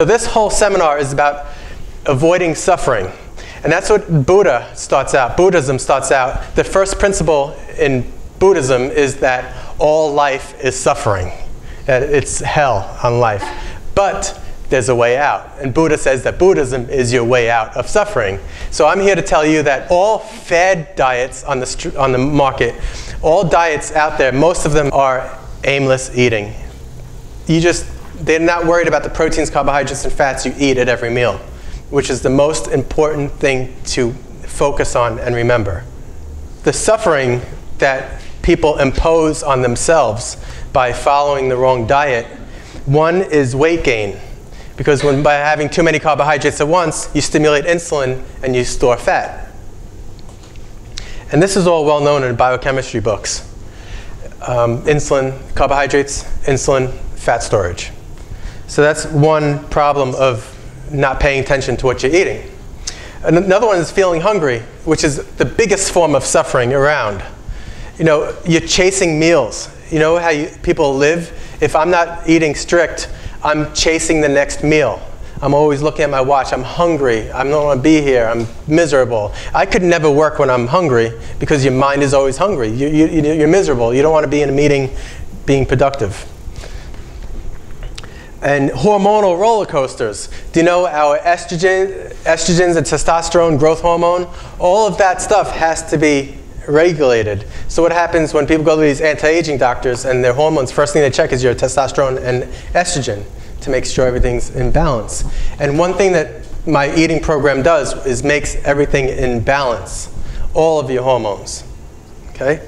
So this whole seminar is about avoiding suffering. And that's what Buddhism starts out. The first principle in Buddhism is that all life is suffering. That it's hell on life. But there's a way out. And Buddha says that Buddhism is your way out of suffering. So I'm here to tell you that all fad diets on the market, all diets out there, most of them are aimless eating. They're not worried about the proteins, carbohydrates, and fats you eat at every meal, which is the most important thing to focus on and remember. The suffering that people impose on themselves by following the wrong diet, one is weight gain. Because by having too many carbohydrates at once, you stimulate insulin and you store fat. And this is all well known in biochemistry books. Insulin, carbohydrates, insulin, fat storage. So that's one problem of not paying attention to what you're eating. Another one is feeling hungry, which is the biggest form of suffering around. You know, you're chasing meals. You know how people live? If I'm not eating strict, I'm chasing the next meal. I'm always looking at my watch. I'm hungry. I don't want to be here. I'm miserable. I could never work when I'm hungry because your mind is always hungry. You're miserable. You don't want to be in a meeting being productive. And hormonal roller coasters. Do you know our estrogens and testosterone, growth hormone? All of that stuff has to be regulated. So what happens when people go to these anti-aging doctors and their hormones, first thing they check is your testosterone and estrogen to make sure everything's in balance. And one thing that my eating program does is makes everything in balance, all of your hormones. Okay?